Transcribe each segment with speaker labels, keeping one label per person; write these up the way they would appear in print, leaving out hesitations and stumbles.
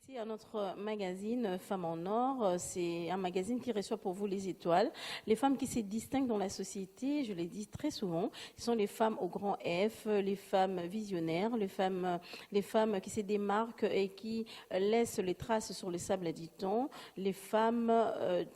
Speaker 1: Ici, à notre magazine Femmes en Or, c'est un magazine qui reçoit pour vous les étoiles. Les femmes qui se distinguent dans la société, je l'ai dit très souvent, ce sont les femmes au grand F, les femmes visionnaires, les femmes qui se démarquent et qui laissent les traces sur le sable, dit-on, les femmes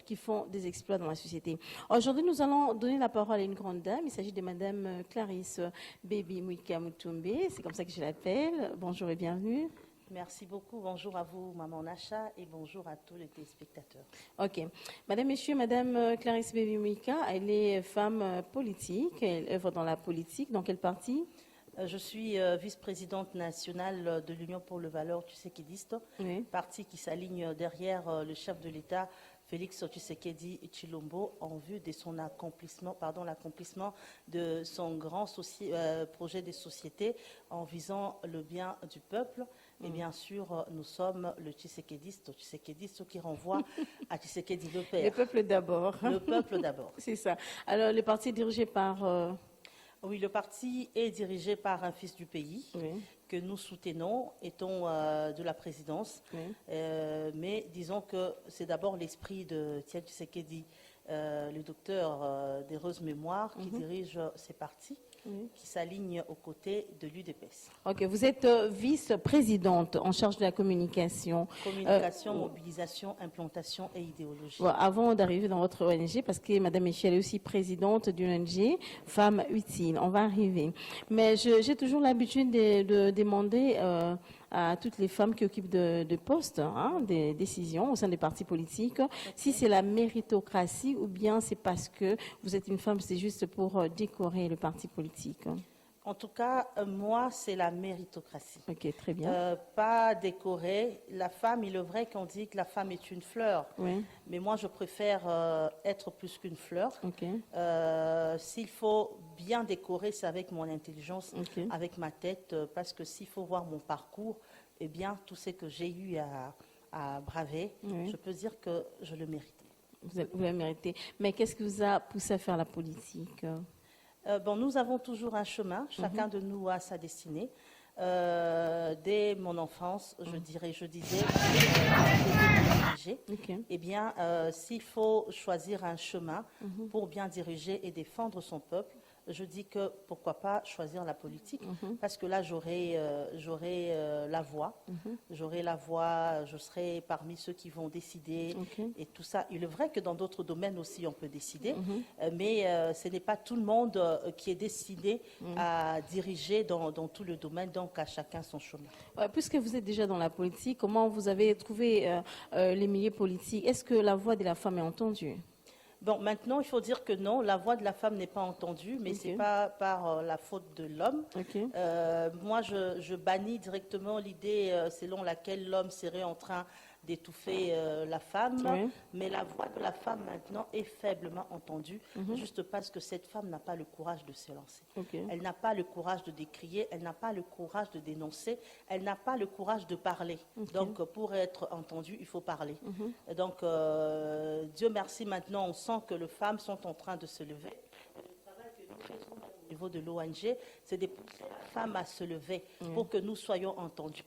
Speaker 1: qui font des exploits dans la société. Aujourd'hui, nous allons donner la parole à une grande dame. Il s'agit de Madame Clarisse Baby Mwika Mutumbe. C'est comme ça que je l'appelle. Bonjour et bienvenue.
Speaker 2: Merci beaucoup. Bonjour à vous, Maman Nacha, et bonjour à tous les téléspectateurs.
Speaker 1: Ok. Madame, Monsieur, Madame Clarisse Baby Mwika, elle est femme politique. Elle œuvre dans la politique. Dans quel parti?
Speaker 2: Je suis vice-présidente nationale de l'Union pour le Valeur Tshisekediste,
Speaker 1: Oui.
Speaker 2: parti qui s'aligne derrière le chef de l'État, Félix Tshisekedi Tshilombo, en vue de son l'accomplissement de son grand projet de société en visant le bien du peuple. Et bien sûr, nous sommes le Tshisekediste qui renvoie à Tshisekedi le Père.
Speaker 1: Le peuple d'abord.
Speaker 2: Le peuple d'abord.
Speaker 1: C'est ça. Alors, le parti est dirigé par...
Speaker 2: Oui, le parti est dirigé par un fils du pays que nous soutenons, étant de la présidence.
Speaker 1: Oui.
Speaker 2: Mais disons que c'est d'abord l'esprit de Tiens Tshisekedi, le docteur d'heureuse mémoire, qui dirige ces partis, qui s'alignent aux côtés de l'UDPS.
Speaker 1: Ok, vous êtes vice-présidente en charge de la communication.
Speaker 2: Communication, mobilisation, implantation et idéologie.
Speaker 1: Bon, avant d'arriver dans votre ONG, parce que Madame Michel est aussi présidente d'une ONG, Femmes Utiles, on va arriver. Mais j'ai toujours l'habitude de demander à toutes les femmes qui occupent de postes, des décisions au sein des partis politiques, si c'est la méritocratie ou bien c'est parce que vous êtes une femme, c'est juste pour décorer le parti politique.
Speaker 2: En tout cas, moi, c'est la méritocratie.
Speaker 1: Ok, très bien.
Speaker 2: Pas décorée. La femme, il est vrai qu'on dit que la femme est une fleur.
Speaker 1: Oui.
Speaker 2: Mais moi, je préfère être plus qu'une fleur.
Speaker 1: Ok.
Speaker 2: S'il faut bien décorer, c'est avec mon intelligence, avec ma tête. Parce que s'il faut voir mon parcours, eh bien, tout ce que j'ai eu à braver, je peux dire que je le méritais.
Speaker 1: Vous le méritez. Mais qu'est-ce qui vous a poussé à faire la politique?
Speaker 2: Bon, nous avons toujours un chemin, chacun de nous a sa destinée. Dès mon enfance, je disais, eh bien, s'il faut choisir un chemin pour bien diriger et défendre son peuple, je dis que pourquoi pas choisir la politique, parce que là j'aurai la voix, je serai parmi ceux qui vont décider et tout ça. Il est vrai que dans d'autres domaines aussi on peut décider, mais ce n'est pas tout le monde qui est décidé à diriger dans tout le domaine, donc à chacun son chemin.
Speaker 1: Puisque vous êtes déjà dans la politique, comment vous avez trouvé les milieux politiques? Est-ce que la voix de la femme est entendue?
Speaker 2: Bon, maintenant, il faut dire que non, la voix de la femme n'est pas entendue, mais c'est pas par la faute de l'homme. Moi, je bannis directement l'idée selon laquelle l'homme serait en train d'étouffer la femme, mais la voix de la femme maintenant est faiblement entendue, juste parce que cette femme n'a pas le courage de se lancer. Elle n'a pas le courage de décrier, elle n'a pas le courage de dénoncer, elle n'a pas le courage de parler. Donc, pour être entendue, il faut parler. Donc, Dieu merci, maintenant, on sent que les femmes sont en train de se lever. Le travail que nous faisons au niveau de l'ONG, c'est de pousser la femme à se lever pour que nous soyons entendus.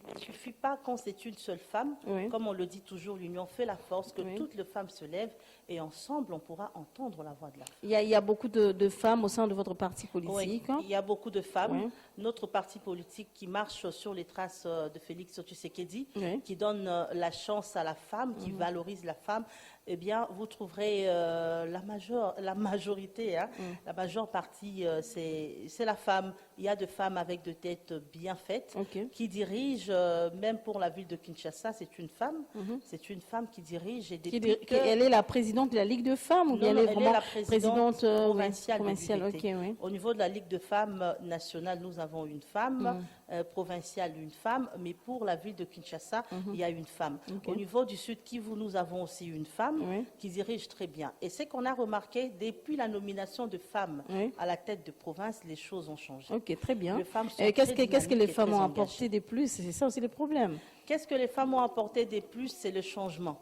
Speaker 2: Il ne suffit pas quand c'est une seule femme, comme on le dit toujours, l'union fait la force, que toutes les femmes se lèvent et ensemble on pourra entendre la voix de la femme.
Speaker 1: Il y a beaucoup de femmes au sein de votre parti politique.
Speaker 2: Oui, il y a beaucoup de femmes. Notre parti politique qui marche sur les traces de Félix Tshisekedi, qui donne la chance à la femme, qui valorise la femme, eh bien vous trouverez la majorité, la majeure partie, c'est la femme. Il y a des femmes avec des têtes bien faites qui dirigent. Même pour la ville de Kinshasa, c'est une femme. C'est une femme qui dirige.
Speaker 1: Elle est la présidente de la Ligue de femmes ou bien elle est vraiment
Speaker 2: la présidente provinciale.
Speaker 1: Oui.
Speaker 2: Au niveau de la Ligue de femmes nationale, nous avons une femme, provinciale une femme, mais pour la ville de Kinshasa, il y a une femme. Au niveau du Sud Kivu, nous avons aussi une femme qui dirige très bien. Et c'est qu'on a remarqué, depuis la nomination de femmes à la tête de province, les choses ont changé.
Speaker 1: Ok, très bien.
Speaker 2: Qu'est-ce
Speaker 1: que les femmes ont apporté de plus? C'est ça aussi le problème.
Speaker 2: Qu'est-ce que les femmes ont apporté de plus? C'est le changement.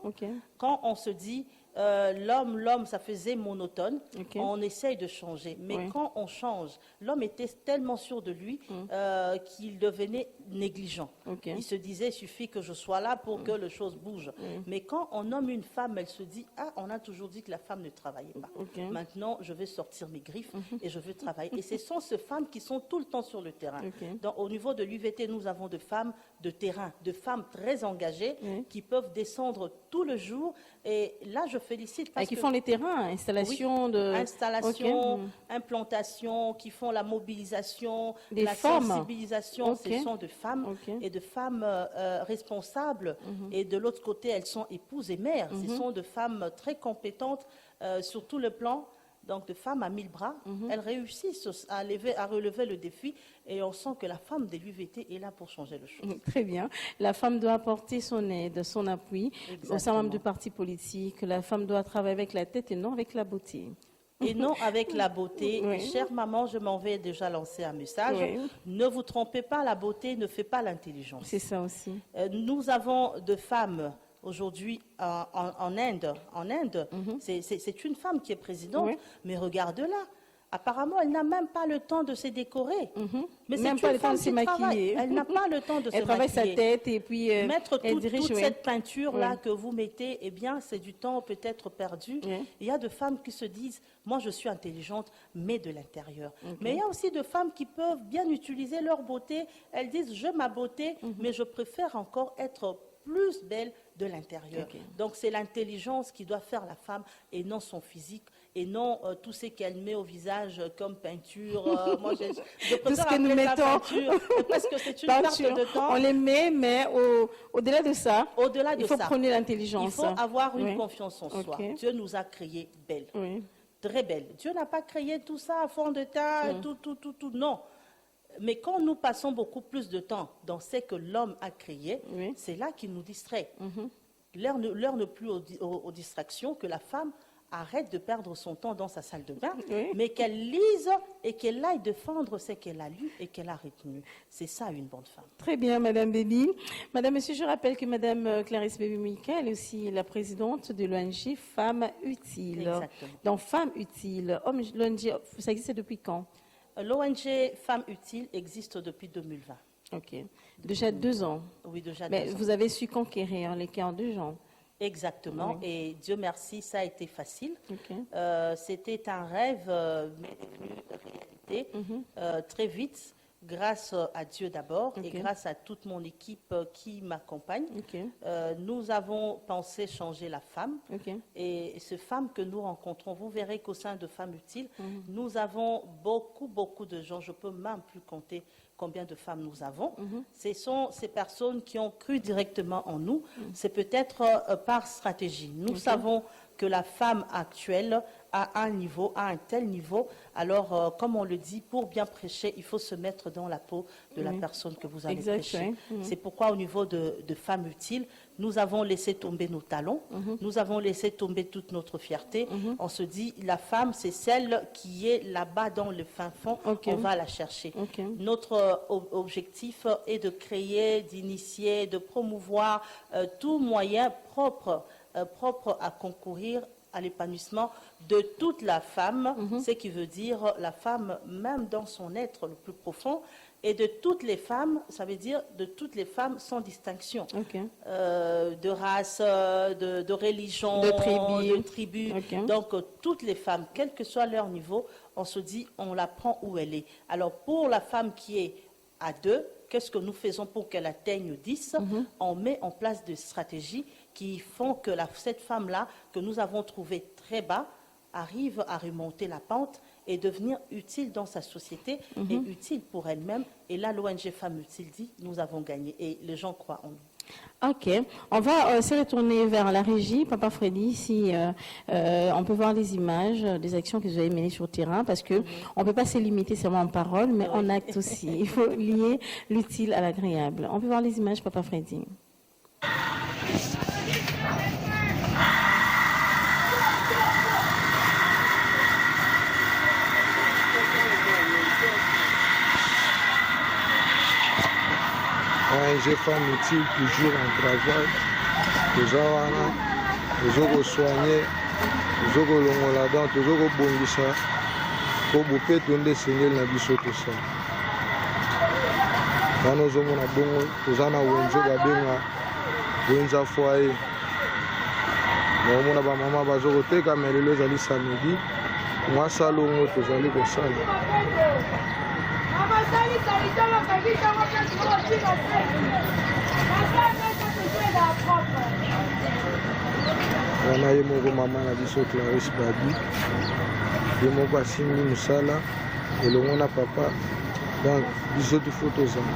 Speaker 2: Quand on se dit, l'homme, ça faisait monotone. On essaye de changer. Mais quand on change, l'homme était tellement sûr de lui qu'il devenait négligent. Il se disait, il suffit que je sois là pour que les choses bougent. Mais quand on nomme une femme, elle se dit, ah, on a toujours dit que la femme ne travaillait pas. Maintenant, je vais sortir mes griffes et je veux travailler. Et ce sont ces femmes qui sont tout le temps sur le terrain. Donc, au niveau de l'UVT, nous avons de femmes de terrain, de femmes très engagées qui peuvent descendre tout le jour. Et là, je félicite parce
Speaker 1: qui font les terrains, installation
Speaker 2: implantation, qui font la mobilisation, la
Speaker 1: femmes.
Speaker 2: Sensibilisation. Ce sont de femmes et de femmes responsables. Et de l'autre côté, elles sont épouses et mères. Ce sont de femmes très compétentes sur tout le plan. Donc, de femmes à 1000 bras, elles réussissent à relever le défi et on sent que la femme de l'UVT est là pour changer le chose.
Speaker 1: Très bien. La femme doit apporter son aide, son appui au sein même du parti politique. La femme doit travailler avec la tête et non avec la beauté.
Speaker 2: Et non avec la beauté. Chère maman, je m'en vais déjà lancer un message. Ne vous trompez pas, la beauté ne fait pas l'intelligence.
Speaker 1: C'est ça aussi.
Speaker 2: Nous avons de femmes aujourd'hui en Inde, c'est une femme qui est présidente, mais regarde-la. Apparemment, elle n'a même pas le temps de se décorer. Mais c'est une femme qui travaille. Elle n'a pas le temps de se maquiller.
Speaker 1: Elle travaille sa tête et puis
Speaker 2: mettre toute cette peinture-là que vous mettez, eh bien, c'est du temps peut-être perdu. Il y a de femmes qui se disent, moi, je suis intelligente, mais de l'intérieur. Mais il y a aussi de femmes qui peuvent bien utiliser leur beauté. Elles disent, je ma beauté, mais je préfère encore être plus belle de l'intérieur. Donc, c'est l'intelligence qui doit faire la femme et non son physique et non tout ce qu'elle met au visage comme peinture. Moi, je
Speaker 1: tout ce que nous mettons,
Speaker 2: parce que c'est une perte de temps.
Speaker 1: On les met, mais au-delà de ça, il faut prendre l'intelligence.
Speaker 2: Il faut avoir une confiance en soi. Dieu nous a créés belles, très belles. Dieu n'a pas créé tout ça à fond de teint, tout, non. Mais quand nous passons beaucoup plus de temps dans ce que l'homme a créé, c'est là qu'il nous distrait. L'heure ne plus aux distractions, que la femme arrête de perdre son temps dans sa salle de bain, mais qu'elle lise et qu'elle aille défendre ce qu'elle a lu et qu'elle a retenu. C'est ça une bonne femme.
Speaker 1: Très bien, Madame Baby. Madame, Monsieur, je rappelle que Madame Clarisse Baby-Mika est aussi la présidente de l'ONG Femmes Utiles.
Speaker 2: Exactement.
Speaker 1: Donc, Femmes Utiles, l'ONG, ça existe depuis quand?
Speaker 2: L'ONG Femmes Utiles existe depuis 2020.
Speaker 1: Ok. Déjà 2 ans.
Speaker 2: Oui, déjà 2 ans.
Speaker 1: Mais vous avez su conquérir les cœurs des gens.
Speaker 2: Exactement. Et Dieu merci, ça a été facile. C'était un rêve, mais devenu réalité très vite, grâce à Dieu d'abord et grâce à toute mon équipe qui m'accompagne. Nous avons pensé changer la femme. Et ces femmes que nous rencontrons, vous verrez qu'au sein de Femmes Utiles, nous avons beaucoup de gens. Je peux même plus compter combien de femmes nous avons. Ce sont ces personnes qui ont cru directement en nous. C'est peut-être par stratégie. Nous savons que la femme actuelle a un tel niveau. Alors, comme on le dit, pour bien prêcher, il faut se mettre dans la peau de la personne que vous allez prêcher. C'est pourquoi, au niveau de Femmes Utiles, nous avons laissé tomber nos talons, nous avons laissé tomber toute notre fierté. On se dit, la femme, c'est celle qui est là-bas dans le fin fond, on va la chercher. Notre objectif est de créer, d'initier, de promouvoir tout moyen propre à concourir à l'épanouissement de toute la femme, ce qui veut dire la femme même dans son être le plus profond, et de toutes les femmes, ça veut dire de toutes les femmes sans distinction, de race, de religion, de tribu. Donc toutes les femmes, quel que soit leur niveau, on se dit, on la prend où elle est. Alors pour la femme qui est à 2, qu'est-ce que nous faisons pour qu'elle atteigne 10? On met en place des stratégies qui font que cette femme-là, que nous avons trouvée très bas, arrive à remonter la pente et devenir utile dans sa société et utile pour elle-même. Et là, l'ONG Femmes Utiles dit, nous avons gagné. Et les gens croient en nous.
Speaker 1: Ok. On va se retourner vers la régie. Papa Freddy, si on peut voir les images des actions que vous avez menées sur le terrain, parce qu'on ne peut pas se limiter seulement en parole, mais en acte aussi. Il faut lier l'utile à l'agréable. On peut voir les images, Papa Freddy.
Speaker 3: ONG Femmes Utiles, toujours en travail. Nous avons soigné Tozoko longola donc tozoko bongisa po bopeto nde sengeli na biso tosala. Wana ozomona bongo toza na wenze babenga wenza foyer. Naomona bamama bazokoteka me lelo ezali samedi mwasa longo tozali kosala. Wana ye moko mama na biso Clarisse Babi ye moko asimbi mosala elongo na papa donc biso tifo tozala.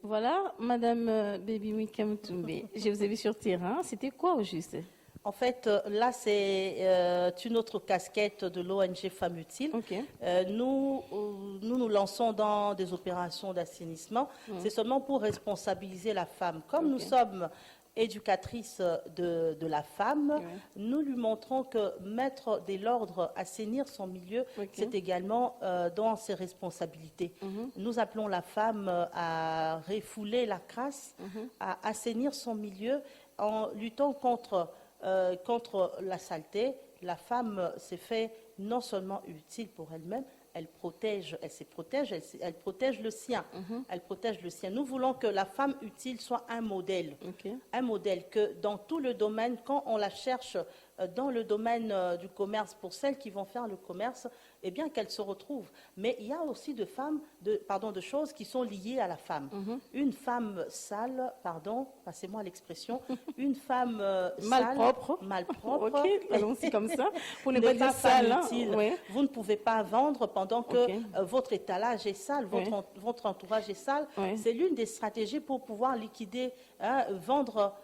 Speaker 1: Voilà, Madame Baby Mika Mutumbe, je vous ai vu sur terrain. C'était quoi au juste?
Speaker 2: En fait, là, c'est une autre casquette de l'ONG Femmes Utiles.
Speaker 1: Okay.
Speaker 2: Nous lançons dans des opérations d'assainissement. C'est seulement pour responsabiliser la femme. Comme nous sommes éducatrice de la femme, nous lui montrons que mettre de l'ordre, assainir son milieu, c'est également dans ses responsabilités. Nous appelons la femme à refouler la crasse, à assainir son milieu en luttant contre la saleté. La femme s'est fait non seulement utile pour elle-même, elle se protège, elle protège le sien. Elle protège le sien. Nous voulons que la femme utile soit un modèle. Un modèle que dans tout le domaine, quand on la cherche dans le domaine du commerce, pour celles qui vont faire le commerce, eh bien qu'elle se retrouve. Mais il y a aussi de choses qui sont liées à la femme. Une femme sale, passez-moi l'expression, une femme
Speaker 1: malpropre,
Speaker 2: malpropre,
Speaker 1: allons-y comme ça, pour ne pas dire sale,
Speaker 2: vous ne pouvez pas vendre pendant que votre étalage est sale, votre entourage est sale. C'est l'une des stratégies pour pouvoir liquider, vendre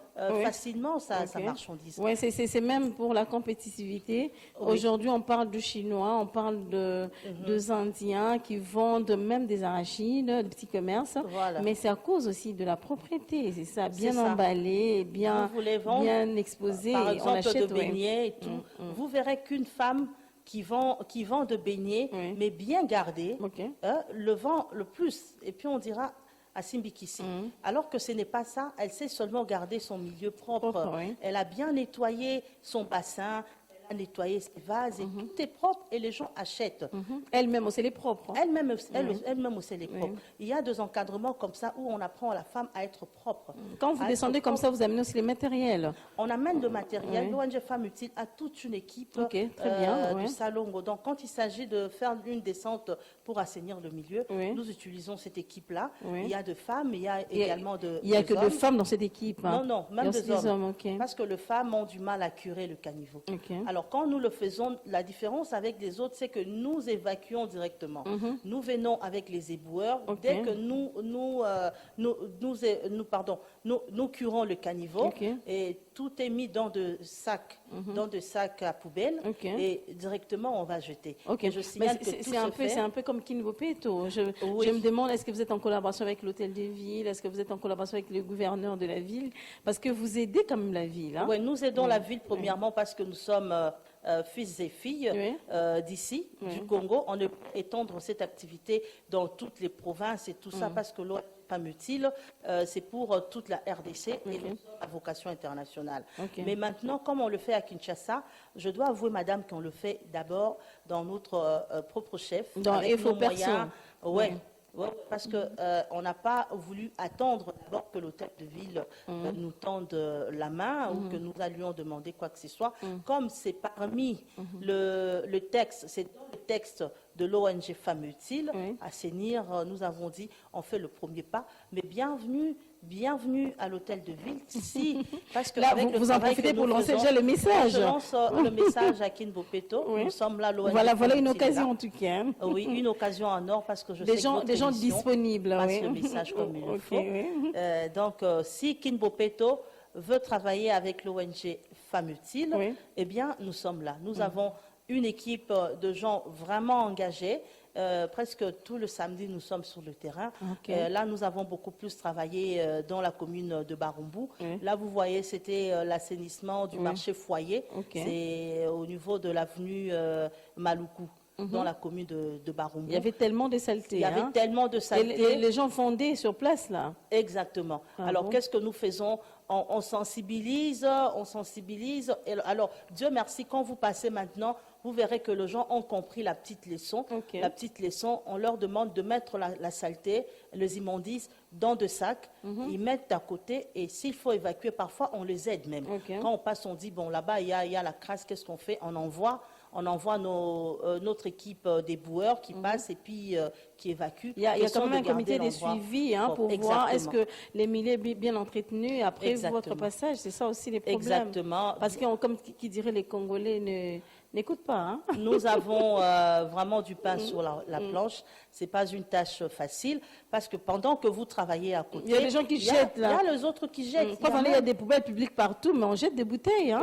Speaker 2: facilement sa marchandise.
Speaker 1: Oui, c'est même pour la compétitivité. Aujourd'hui, on parle de Chinois, on parle de Indiens qui vendent même des arachides, des petits commerces. Mais c'est à cause aussi de la propriété. C'est ça, bien emballé, bien exposé.
Speaker 2: Par exemple, de beignets et tout. Vous verrez qu'une femme qui vend de beignets, mais bien gardés, le vend le plus. Et puis on dira à Simbikisi. Alors que ce n'est pas ça, elle sait seulement garder son milieu propre. Elle a bien nettoyé son bassin, elle a nettoyé ses vases, et tout est propre et les gens achètent.
Speaker 1: Elle-même aussi, elle est propre.
Speaker 2: Elle-même aussi, elle est propre. Il y a des encadrements comme ça où on apprend à la femme à être propre.
Speaker 1: Quand vous descendez comme ça, vous amenez aussi les matériels.
Speaker 2: On amène le matériel. L'ONG Femmes Utiles a toute une équipe du Salongo. Donc, quand il s'agit de faire une descente pour assainir le milieu, nous utilisons cette équipe-là. Il y a de femmes, il y a également de
Speaker 1: Il n'y a que de femmes dans cette équipe.
Speaker 2: Non, même des hommes. Parce que les femmes ont du mal à curer le caniveau. Alors, quand nous le faisons, la différence avec les autres, c'est que nous évacuons directement. Nous venons avec les éboueurs. Dès que nous curons le caniveau et tout est mis dans de sacs à poubelle et directement on va jeter.
Speaker 1: C'est un peu comme Kinbopeto. Je me demande, est-ce que vous êtes en collaboration avec l'hôtel de ville? Est-ce que vous êtes en collaboration avec le gouverneur de la ville? Parce que vous aidez quand même la ville.
Speaker 2: Oui, nous aidons la ville premièrement parce que nous sommes fils et filles d'ici, du Congo. On peut étendre cette activité dans toutes les provinces et tout ça parce que l'ONG Femmes Utiles, c'est pour toute la RDC et la vocation internationale. Mais maintenant, comme on le fait à Kinshasa, je dois avouer, madame, qu'on le fait d'abord dans notre propre chef, avec nos moyens. Parce qu'on n'a pas voulu attendre d'abord que l'hôtel de ville nous tende la main ou que nous allions demander quoi que ce soit. Comme c'est parmi le texte, c'est dans le texte de l'ONG Femmes Utiles, assainir, nous avons dit, on fait le premier pas, mais bienvenue à l'hôtel de ville. Parce que
Speaker 1: là, vous en profitez pour lancer déjà le message.
Speaker 2: Je lance le message à Kinbopeto. Nous sommes là, l'ONG.
Speaker 1: Voilà une occasion en tout cas.
Speaker 2: Oui, une occasion en or parce que je sais que
Speaker 1: des gens disponibles.
Speaker 2: Passe le message comme il le faut. Donc, si Kinbopeto veut travailler avec l'ONG Femmes Utiles, eh bien, nous sommes là. Nous avons une équipe de gens vraiment engagés presque tout le samedi, nous sommes sur le terrain.
Speaker 1: Okay.
Speaker 2: Là, nous avons beaucoup plus travaillé dans la commune de Barumbu. Là, vous voyez, c'était l'assainissement du marché foyer. C'est au niveau de l'avenue Maluku. Dans la commune de Barumbu.
Speaker 1: Il y avait tellement de saleté.
Speaker 2: Il y avait tellement de saleté.
Speaker 1: Et les gens fondaient sur place, là.
Speaker 2: Exactement. Alors, qu'est-ce que nous faisons? On sensibilise, on sensibilise. Et alors, Dieu merci, quand vous passez maintenant, vous verrez que les gens ont compris la petite leçon. La petite leçon, on leur demande de mettre la saleté, les immondices, dans des sacs. Ils mettent à côté et s'il faut évacuer, parfois, on les aide même. Quand on passe, on dit, bon, là-bas, il y a la crasse, qu'est-ce qu'on fait? On envoie notre équipe des boueurs qui passent et puis qui évacuent.
Speaker 1: Il y a quand même un comité de suivi pour voir est-ce que les milieux sont bien entretenus après votre passage. C'est ça aussi les problèmes.
Speaker 2: Exactement.
Speaker 1: Parce que, comme qui dirait, les Congolais n'écoutent pas. Hein?
Speaker 2: Nous avons vraiment du pain sur la planche. Ce n'est pas une tâche facile parce que pendant que vous travaillez à côté...
Speaker 1: Il y a des gens qui jettent là.
Speaker 2: Il y a les autres qui jettent.
Speaker 1: Il y a des poubelles publiques partout, mais on jette des bouteilles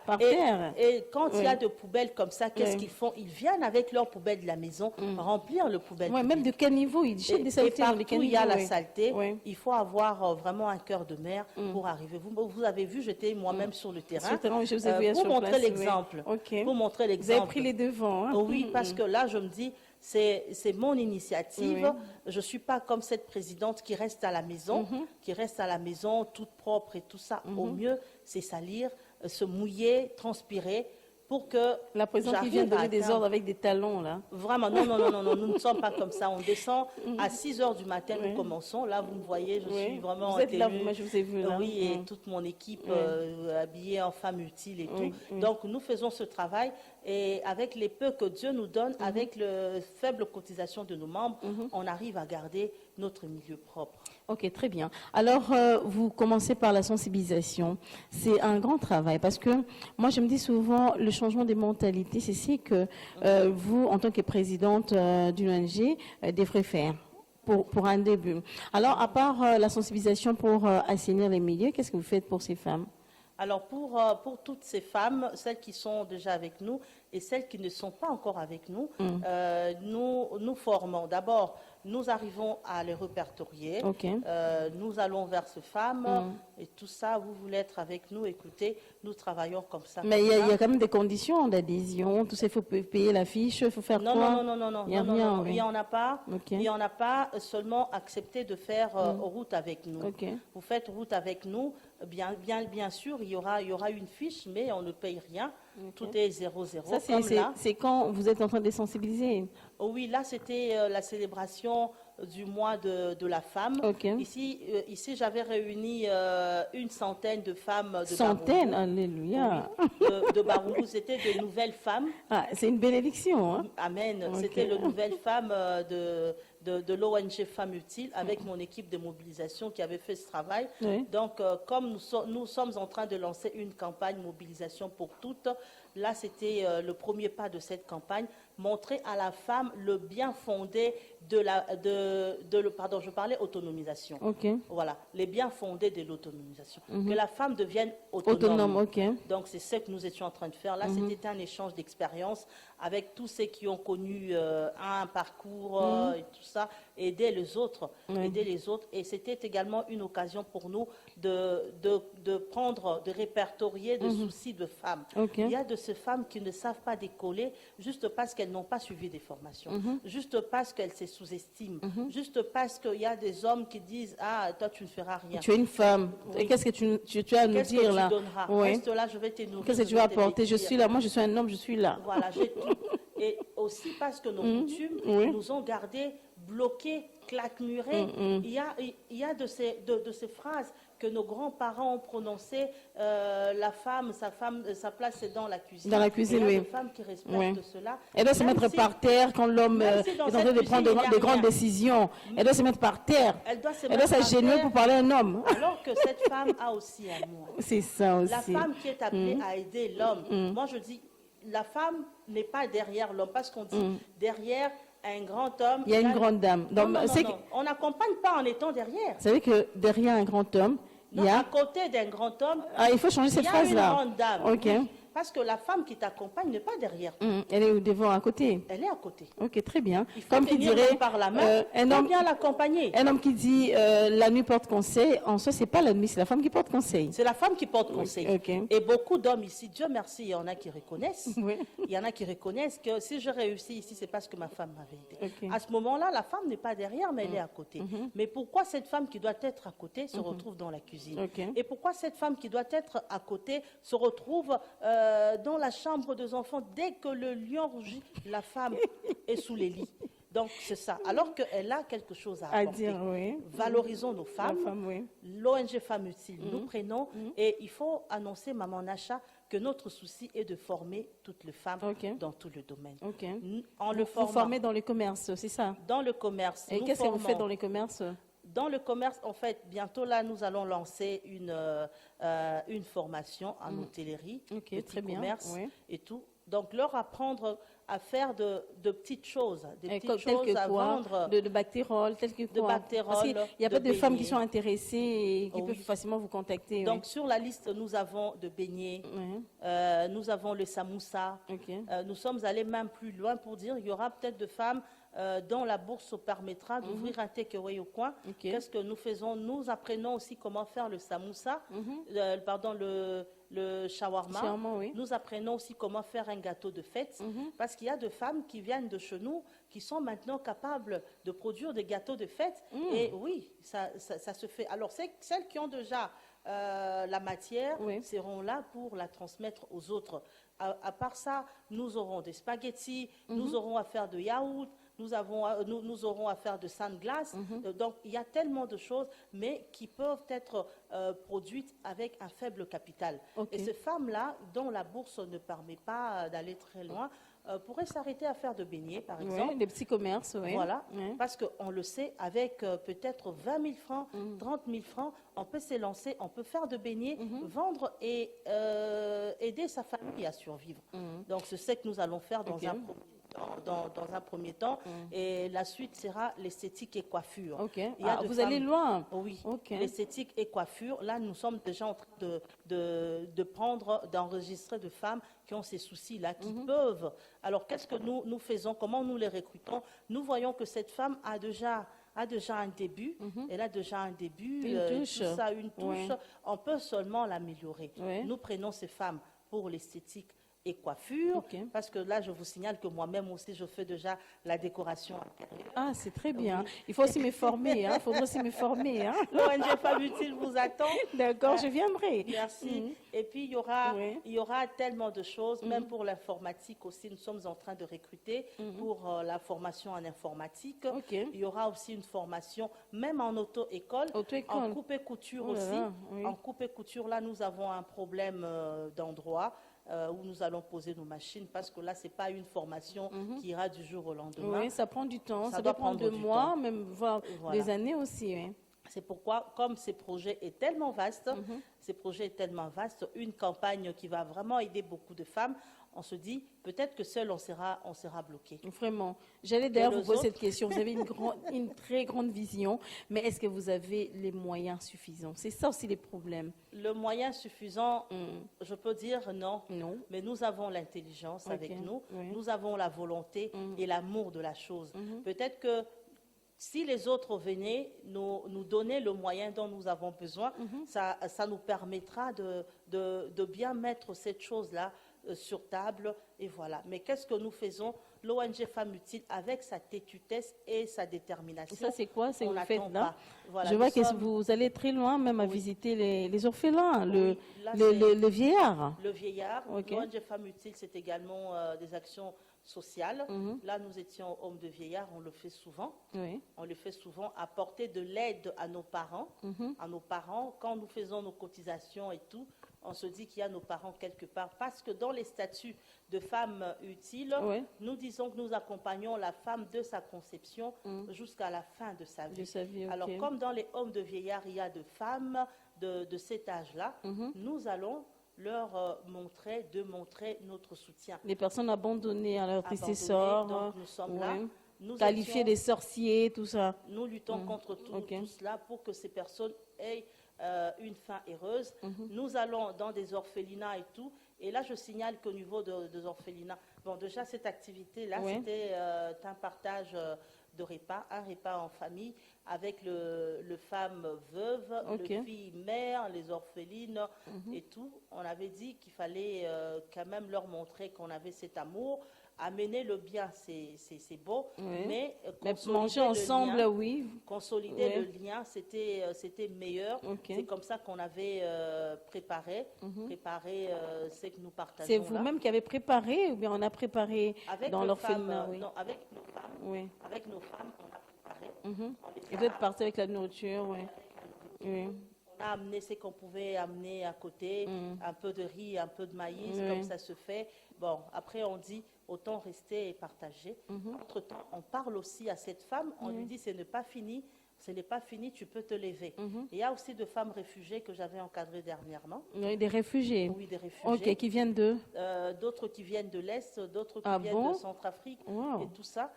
Speaker 1: par terre.
Speaker 2: Et quand il y a des poubelles comme ça, qu'est-ce qu'ils font? Ils viennent avec leurs poubelles de la maison remplir le poubelle public.
Speaker 1: Même de quel niveau? Ils jettent des saletés.
Speaker 2: Et partout où il y a la saleté, il faut avoir vraiment un cœur de mer pour arriver. Vous avez vu, j'étais moi-même sur le terrain.
Speaker 1: Je vous ai vu
Speaker 2: pour montrer l'exemple.
Speaker 1: Pour montrer l'exemple. Vous avez pris les devants. Hein?
Speaker 2: Oui, parce que là, je me dis, c'est mon initiative. Je ne suis pas comme cette présidente qui reste à la maison, toute propre et tout ça. Au mieux, c'est salir, se mouiller, transpirer pour que
Speaker 1: la présidente qui vient donner des ordres avec des talons, là.
Speaker 2: Vraiment, non, nous ne sommes pas comme ça. On descend à 6 h du matin, nous commençons. Là, vous me voyez, je suis vraiment...
Speaker 1: Vous êtes là, moi je vous ai vu là.
Speaker 2: Oui, et toute mon équipe habillée en femme utile et tout. Donc, nous faisons ce travail et avec les peu que Dieu nous donne, avec le faible cotisation de nos membres, on arrive à garder notre milieu propre.
Speaker 1: Ok, très bien. Alors, vous commencez par la sensibilisation. C'est un grand travail parce que moi, je me dis souvent, le changement des mentalités, c'est ce que vous, en tant que présidente d'une ONG, devrez faire pour un début. Alors, à part la sensibilisation pour assainir les milieux, qu'est-ce que vous faites pour ces femmes?
Speaker 2: Alors, pour toutes ces femmes, celles qui sont déjà avec nous et celles qui ne sont pas encore avec nous, nous formons. D'abord, nous arrivons à les répertorier. Nous allons vers ces femmes et tout ça, vous voulez être avec nous, écoutez, nous travaillons comme ça.
Speaker 1: Mais il y a quand même des conditions d'adhésion, tout ça, il faut payer la fiche, il faut faire quoi?
Speaker 2: Non,
Speaker 1: il n'y a rien.
Speaker 2: Il n'y en a pas. Il n'y en a pas, seulement accepter de faire route avec nous. Vous faites route avec nous, bien sûr, il y aura une fiche, mais on ne paye rien. Tout est 0,0.
Speaker 1: Ça, c'est quand vous êtes en train de sensibiliser?
Speaker 2: Oui, là, c'était la célébration du mois de la femme. Ici j'avais réuni une centaine de femmes de
Speaker 1: Centaines, alléluia.
Speaker 2: De Barumbu, c'était de nouvelles femmes.
Speaker 1: Ah, c'est une bénédiction. Hein?
Speaker 2: Amen. C'était les nouvelles femmes de l'ONG Femmes Utiles avec mon équipe de mobilisation qui avait fait ce travail. Donc, comme nous sommes en train de lancer une campagne mobilisation pour toutes, là, c'était le premier pas de cette campagne, montrer à la femme le bien fondé je parlais autonomisation. Voilà, les biens fondés de l'autonomisation. Que la femme devienne autonome. Donc, c'est ce que nous étions en train de faire. Là, c'était un échange d'expérience avec tous ceux qui ont connu un parcours et tout ça, aider les autres. Et c'était également une occasion pour nous de répertorier des soucis de femmes. Il y a de ces femmes qui ne savent pas décoller juste parce qu'elles n'ont pas suivi des formations, juste parce qu'elles se sous-estiment, juste parce qu'il y a des hommes qui disent « Ah, toi, tu ne feras rien. »
Speaker 1: Tu es une femme. Et qu'est-ce que tu as à nous dire là?
Speaker 2: Reste là, je vais te nourrir.
Speaker 1: Qu'est-ce que tu vas apporter? Je suis là, moi je suis un homme, je suis là.
Speaker 2: Voilà, j'ai tout. Et aussi parce que nos coutumes nous ont gardés bloqués, claquemurés. Il y a de ces phrases que nos grands-parents ont prononcées. La femme, sa place c'est dans la cuisine.
Speaker 1: Dans la cuisine,
Speaker 2: il y a des femmes qui respectent cela.
Speaker 1: Elle doit se mettre par terre quand l'homme est en train de prendre de grandes décisions. Elle doit se mettre par terre. Elle doit s'agenouiller pour parler à un homme.
Speaker 2: Alors que cette femme a aussi un amour.
Speaker 1: C'est ça aussi.
Speaker 2: La femme qui est appelée à aider l'homme. Moi je dis, la femme n'est pas derrière l'homme, parce qu'on dit derrière un grand homme.
Speaker 1: Il y a une grande dame.
Speaker 2: Non. On n'accompagne pas en étant derrière.
Speaker 1: Vous savez que derrière un grand homme,
Speaker 2: à côté d'un grand homme,
Speaker 1: il faut changer cette phrase-là.
Speaker 2: Il y a une grande dame. Parce que la femme qui t'accompagne n'est pas derrière.
Speaker 1: Elle est devant, à côté.
Speaker 2: Elle est à côté.
Speaker 1: Ok, très bien.
Speaker 2: Il faut
Speaker 1: Comme qui
Speaker 2: tenir
Speaker 1: dirait,
Speaker 2: par la main,
Speaker 1: un homme,
Speaker 2: bien l'accompagner.
Speaker 1: un homme qui dit la nuit porte conseil, en soi, c'est pas la nuit, c'est la femme qui porte conseil.
Speaker 2: C'est la femme qui porte conseil.
Speaker 1: Ok.
Speaker 2: Et beaucoup d'hommes ici, Dieu merci, il y en a qui reconnaissent.
Speaker 1: Oui.
Speaker 2: Il y en a qui reconnaissent que si je réussis ici, c'est parce que ma femme m'avait aidé.
Speaker 1: Ok.
Speaker 2: À ce moment-là, la femme n'est pas derrière, mais elle est à côté. Mais pourquoi cette femme qui doit être à côté se retrouve dans la cuisine?
Speaker 1: Ok.
Speaker 2: Et pourquoi cette femme qui doit être à côté se retrouve dans la chambre des enfants dès que le lion rugit, la femme est sous les lits? Donc, c'est ça. Alors qu'elle a quelque chose à apporter.
Speaker 1: dire, oui.
Speaker 2: Valorisons nos
Speaker 1: La
Speaker 2: femmes.
Speaker 1: femme, oui.
Speaker 2: L'ONG Femmes Utiles, nous prenons et il faut annoncer, Maman Nacha, que notre souci est de former toutes les femmes
Speaker 1: Ok.
Speaker 2: dans tout le domaine.
Speaker 1: Ok.
Speaker 2: En le
Speaker 1: Vous formez dans le commerce, c'est ça?
Speaker 2: dans le commerce.
Speaker 1: Et
Speaker 2: nous
Speaker 1: qu'est-ce que vous
Speaker 2: formons.
Speaker 1: faites dans le commerce?
Speaker 2: Dans le commerce, en fait, bientôt là, nous allons lancer une formation en hôtellerie,
Speaker 1: Ok,
Speaker 2: petit
Speaker 1: très bien,
Speaker 2: commerce
Speaker 1: oui.
Speaker 2: et tout. Donc, leur apprendre à faire de petites choses, des
Speaker 1: Et
Speaker 2: petites
Speaker 1: tel
Speaker 2: choses
Speaker 1: que
Speaker 2: à
Speaker 1: quoi?
Speaker 2: vendre.
Speaker 1: De bactérol, tel que quoi?
Speaker 2: bactérol,
Speaker 1: Parce qu'il y a
Speaker 2: de
Speaker 1: pas de femmes qui
Speaker 2: beignets.
Speaker 1: sont intéressées et qui
Speaker 2: Oh,
Speaker 1: peuvent
Speaker 2: oui.
Speaker 1: facilement vous contacter.
Speaker 2: Donc, sur la liste, nous avons de beignets,
Speaker 1: oui.
Speaker 2: nous avons le samoussa.
Speaker 1: Ok.
Speaker 2: Nous sommes allés même plus loin pour dire il y aura peut-être de femmes dont la bourse permettra d'ouvrir un takeaway au coin.
Speaker 1: Ok.
Speaker 2: Qu'est-ce que nous faisons? Nous apprenons aussi comment faire le samoussa, le shawarma.
Speaker 1: Shawarma, oui.
Speaker 2: Nous apprenons aussi comment faire un gâteau de fête, parce qu'il y a des femmes qui viennent de chez nous qui sont maintenant capables de produire des gâteaux de fête. Et oui, ça se fait. Alors, celles qui ont déjà la matière
Speaker 1: Oui.
Speaker 2: seront là pour la transmettre aux autres. À part ça, nous aurons des spaghettis, nous aurons à faire de yaourt, nous aurons à faire de sandglace. Donc, il y a tellement de choses, mais qui peuvent être produites avec un faible capital.
Speaker 1: Ok.
Speaker 2: Et ces femmes-là, dont la bourse ne permet pas d'aller très loin, pourraient s'arrêter à faire de beignets, par exemple.
Speaker 1: Oui, des petits commerces, oui.
Speaker 2: Voilà,
Speaker 1: Oui.
Speaker 2: parce qu'on le sait, avec peut-être 20 000 francs, 30 000 francs, on peut s'élancer, on peut faire de beignets, vendre et aider sa famille à survivre. Donc, c'est ce que nous allons faire dans
Speaker 1: Ok.
Speaker 2: dans un premier temps. Et la suite sera l'esthétique et coiffure.
Speaker 1: Ok.
Speaker 2: Il y a
Speaker 1: Ah,
Speaker 2: de
Speaker 1: vous
Speaker 2: femmes-
Speaker 1: allez loin.
Speaker 2: Oh oui,
Speaker 1: Ok.
Speaker 2: l'esthétique et coiffure. Là, nous sommes déjà en train d'enregistrer de femmes qui ont ces soucis-là, qui peuvent. Alors, qu'est-ce que nous faisons? Comment nous les recrutons? Nous voyons que cette femme a déjà un début. Elle a déjà un début.
Speaker 1: Une touche.
Speaker 2: Tout ça, une touche.
Speaker 1: Ouais.
Speaker 2: On peut seulement l'améliorer.
Speaker 1: Ouais.
Speaker 2: Nous prenons ces femmes pour l'esthétique et coiffure,
Speaker 1: Ok.
Speaker 2: parce que là, je vous signale que moi-même aussi, je fais déjà la décoration intérieure.
Speaker 1: Ah, c'est très bien. Il faut aussi me former. Il faudra aussi me former. Hein.
Speaker 2: L'ONG Femmes Utiles vous attend.
Speaker 1: D'accord, je viendrai.
Speaker 2: Merci. Et puis,
Speaker 1: Oui.
Speaker 2: il y aura tellement de choses, même pour l'informatique aussi. Nous sommes en train de recruter pour la formation en informatique.
Speaker 1: Ok.
Speaker 2: Il y aura aussi une formation, même en auto-école,
Speaker 1: Auto-école.
Speaker 2: en coupe-et-couture
Speaker 1: Oh là
Speaker 2: aussi.
Speaker 1: là, oui.
Speaker 2: En coupe-et-couture, là, nous avons un problème d'endroit où nous allons poser nos machines, parce que là, ce n'est pas une formation qui ira du jour au lendemain.
Speaker 1: Oui, ça prend du temps.
Speaker 2: Ça
Speaker 1: Ça
Speaker 2: doit
Speaker 1: peut prendre
Speaker 2: prendre
Speaker 1: 2
Speaker 2: du
Speaker 1: mois,
Speaker 2: temps.
Speaker 1: même voire
Speaker 2: Voilà.
Speaker 1: des années aussi. Oui.
Speaker 2: C'est pourquoi, comme ce projet est tellement vaste, une campagne qui va vraiment aider beaucoup de femmes, on se dit, peut-être que seul on sera bloqué.
Speaker 1: Vraiment. J'allais d'ailleurs
Speaker 2: Et
Speaker 1: vous
Speaker 2: les
Speaker 1: poser cette
Speaker 2: autres
Speaker 1: question. Vous avez une très grande vision, mais est-ce que vous avez les moyens suffisants? C'est ça aussi les problèmes.
Speaker 2: Le moyen suffisant, je peux dire non.
Speaker 1: Non.
Speaker 2: Mais nous avons l'intelligence
Speaker 1: Ok,
Speaker 2: avec nous,
Speaker 1: oui.
Speaker 2: nous avons la volonté et l'amour de la chose. Peut-être que si les autres venaient nous donner le moyen dont nous avons besoin, ça nous permettra de bien mettre cette chose-là sur table, et voilà. Mais qu'est-ce que nous faisons? L'ONG Femmes Utiles, avec sa têtutesse et sa détermination.
Speaker 1: Ça, c'est quoi? C'est
Speaker 2: on
Speaker 1: vous faites
Speaker 2: n'attend
Speaker 1: là?
Speaker 2: pas. Voilà,
Speaker 1: Je vois
Speaker 2: nous
Speaker 1: que
Speaker 2: sommes-
Speaker 1: vous allez très loin, même à
Speaker 2: Oui.
Speaker 1: visiter les orphelins,
Speaker 2: Oui, là,
Speaker 1: le vieillard.
Speaker 2: Le vieillard.
Speaker 1: Ok.
Speaker 2: L'ONG Femmes Utiles, c'est également des actions sociales. Là, nous étions hommes de vieillard, on le fait souvent.
Speaker 1: Oui.
Speaker 2: On le fait souvent, apporter de l'aide à nos parents. À nos parents, quand nous faisons nos cotisations et tout, on se dit qu'il y a nos parents quelque part. Parce que dans les statuts de femmes utiles,
Speaker 1: Ouais.
Speaker 2: nous disons que nous accompagnons la femme de sa conception jusqu'à la fin de sa vie.
Speaker 1: De sa vie, ok.
Speaker 2: Alors, comme dans les hommes de vieillard, il y a de femmes de cet âge-là, nous allons leur montrer notre soutien.
Speaker 1: Les personnes abandonnées à leur triste
Speaker 2: Abandonnées,
Speaker 1: sort.
Speaker 2: donc nous sommes là.
Speaker 1: ouais.
Speaker 2: Nous
Speaker 1: Qualifiées
Speaker 2: étions-
Speaker 1: des sorciers, tout ça.
Speaker 2: Nous luttons contre
Speaker 1: Ok.
Speaker 2: tout cela pour que ces personnes aient une fin heureuse. Nous allons dans des orphelinats et tout, Et là, je signale qu'au niveau des orphelinats, bon, déjà, cette activité-là,
Speaker 1: Ouais.
Speaker 2: c'était un partage de repas, un repas en famille, avec le femme veuve,
Speaker 1: Ok.
Speaker 2: le fille mère, les orphelines et tout. On avait dit qu'il fallait quand même leur montrer qu'on avait cet amour. Amener le bien, c'est beau,
Speaker 1: Ouais.
Speaker 2: mais
Speaker 1: Mais
Speaker 2: consolider
Speaker 1: manger
Speaker 2: le
Speaker 1: ensemble,
Speaker 2: lien,
Speaker 1: oui.
Speaker 2: consolider
Speaker 1: Ouais.
Speaker 2: le lien, c'était meilleur.
Speaker 1: Ok.
Speaker 2: C'est comme ça qu'on avait préparé ce que nous partageons
Speaker 1: C'est
Speaker 2: là.
Speaker 1: vous-même qui avez préparé ou bien on a préparé
Speaker 2: Avec
Speaker 1: dans
Speaker 2: les
Speaker 1: l'orphelinat?
Speaker 2: femmes,
Speaker 1: Oui.
Speaker 2: non, avec nos femmes,
Speaker 1: Oui.
Speaker 2: avec nos femmes, on a préparé.
Speaker 1: Mhm.
Speaker 2: On les
Speaker 1: Et
Speaker 2: a-
Speaker 1: vous êtes parti avec la nourriture, oui. Oui.
Speaker 2: On a amené ce qu'on pouvait amener à côté, un peu de riz, un peu de maïs,
Speaker 1: Oui.
Speaker 2: comme ça se fait. Bon, après on dit, autant rester et partager. Entre-temps, on parle aussi à cette femme, on lui dit, ce n'est pas fini, tu peux te lever. Il y a aussi de femmes réfugiées que j'avais encadrées dernièrement.
Speaker 1: Oui, des réfugiés.
Speaker 2: Oui, des réfugiés.
Speaker 1: Ok, qui viennent d'eux.
Speaker 2: D'autres qui viennent de l'Est, d'autres qui
Speaker 1: Ah
Speaker 2: viennent
Speaker 1: bon?
Speaker 2: de Centrafrique
Speaker 1: Wow.
Speaker 2: et tout ça.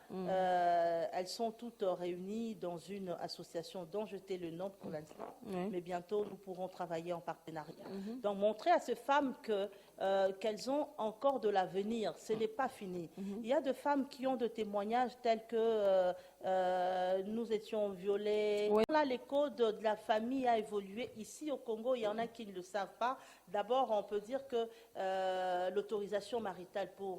Speaker 2: Elles sont toutes réunies dans une association dont je t'ai le nom pour l'instant,
Speaker 1: Oui.
Speaker 2: mais bientôt nous pourrons travailler en partenariat. Donc montrer à ces femmes qu'elles ont encore de l'avenir, ce n'est pas fini. Il y a de femmes qui ont de témoignages tels que nous étions violés.
Speaker 1: Ouais.
Speaker 2: Là, les codes de la famille a évolué. Ici au Congo, il y en a qui ne le savent pas. D'abord, on peut dire que l'autorisation maritale pour